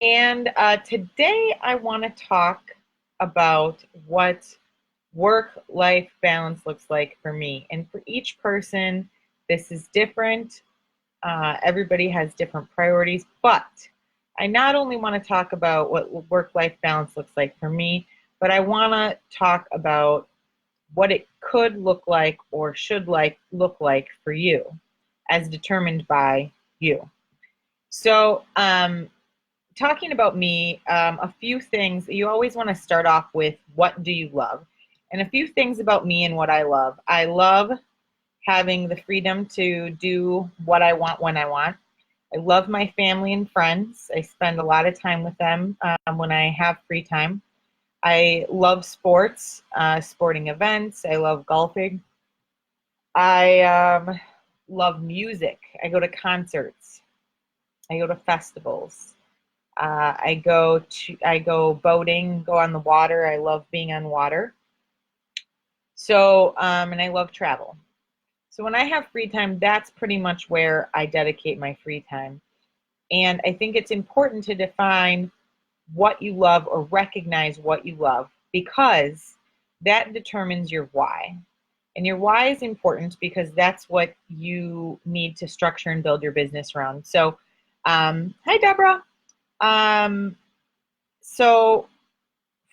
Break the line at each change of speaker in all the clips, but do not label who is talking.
And today I want to talk about what work-life balance looks like for me. And for each person, this is different. Everybody has different priorities, but I not only want to talk about what work-life balance looks like for me, but I want to talk about what it could look like or should look like for you, as determined by you. So, talking about me, a few things. You always want to start off with what do you love? And a few things about me and what I love. I love having the freedom to do what I want when I want. I love my family and friends. I spend a lot of time with them when I have free time. I love sports, sporting events. I love golfing. I love music. I go to concerts. I go to festivals. I go boating, go on the water. I love being on water. So, and I love travel. So when I have free time, that's pretty much where I dedicate my free time. And I think it's important to define what you love or recognize what you love because that determines your why. And your why is important because that's what you need to structure and build your business around. So, hi, Deborah. Um, so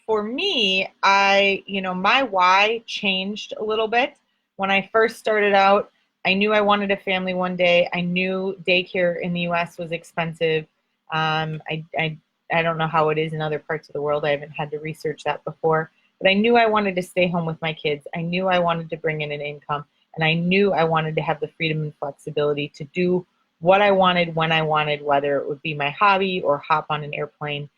for me, my why changed a little bit. When I first started out, I knew I wanted a family one day. I knew daycare in the US was expensive. Um, I, I, I don't know how it is in other parts of the world. I haven't had to research that before. But I knew I wanted to stay home with my kids. I knew I wanted to bring in an income. And I knew I wanted to have the freedom and flexibility to do what I wanted when I wanted, whether it would be my hobby or hop on an airplane.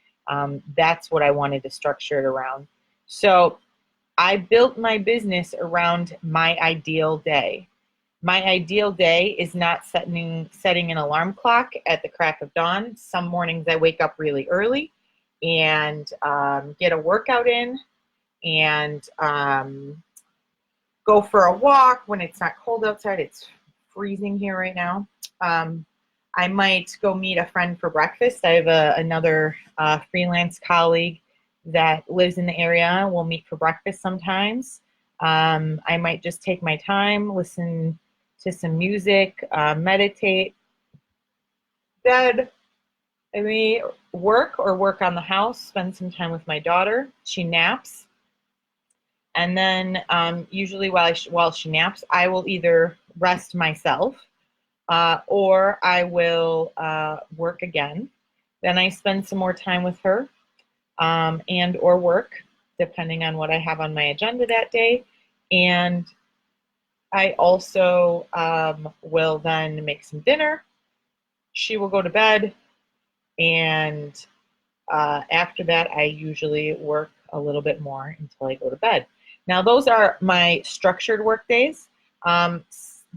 That's what I wanted to structure it around. So I built my business around my ideal day. My ideal day is not setting an alarm clock at the crack of dawn. Some mornings I wake up really early and get a workout in and go for a walk when it's not cold outside. It's freezing here right now. Um, I might go meet a friend for breakfast. I have another freelance colleague that lives in the area. We'll meet for breakfast sometimes. I might just take my time, listen to some music, meditate, bed. I may work on the house, spend some time with my daughter. She naps. And then usually while she naps, I will either rest myself or I will work again. Then I spend some more time with her and or work, depending on what I have on my agenda that day. And I also will then make some dinner. She will go to bed, and after that, I usually work a little bit more until I go to bed. Now, those are my structured work days.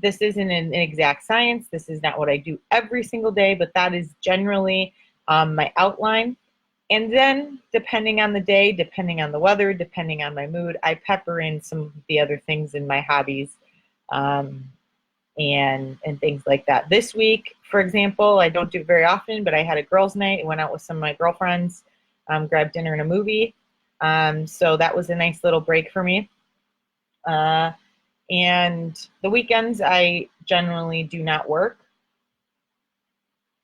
This isn't an exact science. This is not what I do every single day, but that is generally my outline. And then, depending on the day, depending on the weather, depending on my mood, I pepper in some of the other things in my hobbies um, and things like that. This week, for example, I don't do it very often, but I had a girls' night. I went out with some of my girlfriends, grabbed dinner and a movie. So that was a nice little break for me. And the weekends, I generally do not work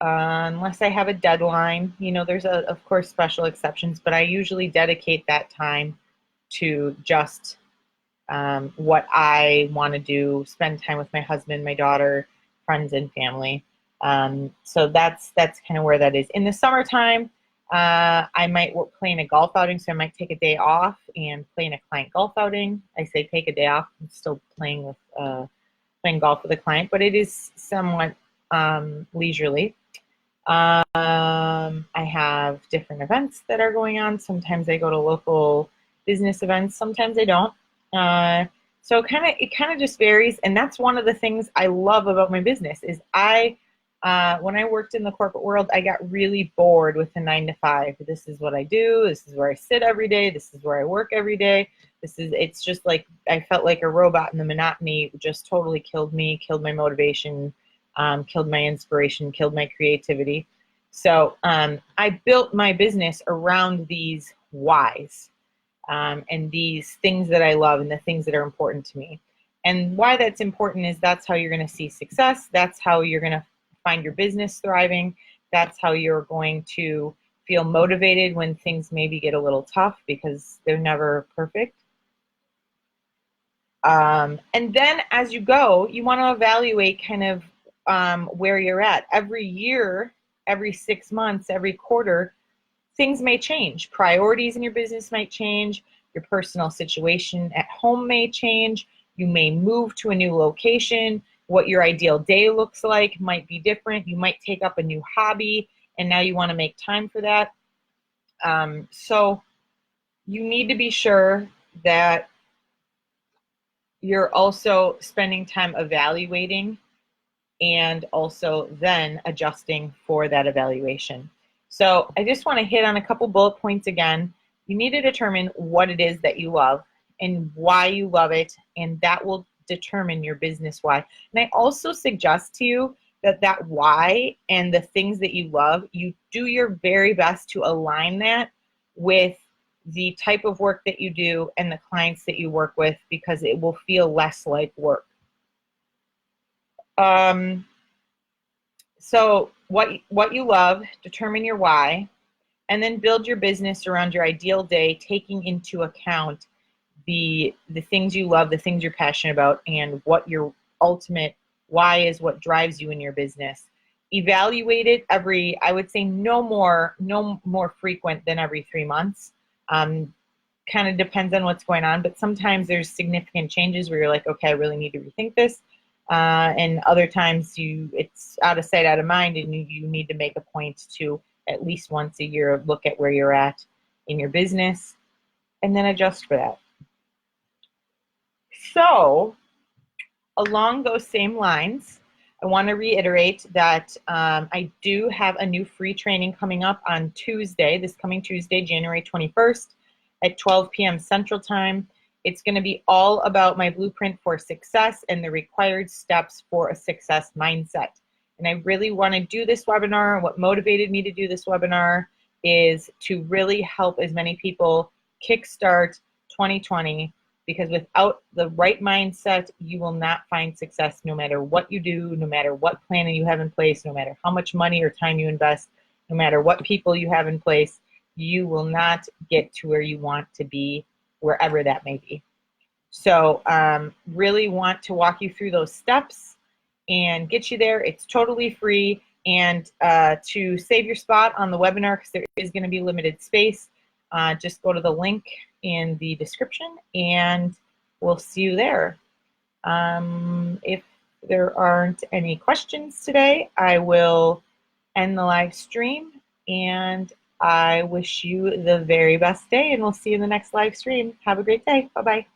unless I have a deadline. There's of course special exceptions, but I usually dedicate that time to just what I want to do, spend time with my husband, my daughter, friends, and family. So that's kind of where that is. In the summertime, I might play in a golf outing, so I might take a day off and play in a client golf outing. I say take a day off. I'm still playing golf with a client, but it is somewhat leisurely. I have different events that are going on. Sometimes I go to local business events. Sometimes I don't. So it kind of just varies, and that's one of the things I love about my business is when I worked in the corporate world, I got really bored with the 9 to 5. This is what I do. This is where I sit every day. This is where I work every day. It's just like I felt like a robot, and the monotony just totally killed me, killed my motivation, killed my inspiration, killed my creativity. So I built my business around these whys and these things that I love and the things that are important to me. And why that's important is that's how you're going to see success. That's how you're going to find your business thriving. That's how you're going to feel motivated when things maybe get a little tough, because they're never perfect. And then as you go, you want to evaluate kind of where you're at. Every year, every 6 months, every quarter, things may change. Priorities in your business might change. Your personal situation at home may change. You may move to a new location. What your ideal day looks like might be different. You might take up a new hobby, and now you want to make time for that. So you need to be sure that you're also spending time evaluating and also then adjusting for that evaluation. So I just want to hit on a couple bullet points again. You need to determine what it is that you love and why you love it, and that will determine your business why. And I also suggest to you that that why and the things that you love, you do your very best to align that with the type of work that you do and the clients that you work with, because it will feel less like work. So what you love, determine your why, and then build your business around your ideal day, taking into account the things you love, the things you're passionate about, and what your ultimate why is, what drives you in your business. Evaluate it every, I would say no more frequent than every 3 months. Kind of depends on what's going on, but sometimes there's significant changes where you're like, okay, I really need to rethink this. And other times it's out of sight, out of mind, and you need to make a point to at least once a year look at where you're at in your business and then adjust for that. So along those same lines, I want to reiterate that I do have a new free training coming up on Tuesday, this coming Tuesday, January 21st at 12 p.m. Central Time. It's going to be all about my blueprint for success and the required steps for a success mindset. And I really want to do this webinar. What motivated me to do this webinar is to really help as many people kickstart 2020, because without the right mindset, you will not find success no matter what you do, no matter what plan you have in place, no matter how much money or time you invest, no matter what people you have in place, you will not get to where you want to be, wherever that may be. So really want to walk you through those steps and get you there. It's totally free. And to save your spot on the webinar, because there is going to be limited space, just go to the link in the description and we'll see you there. If there aren't any questions today, I will end the live stream, and I wish you the very best day, and we'll see you in the next live stream. Have a great day. Bye-bye.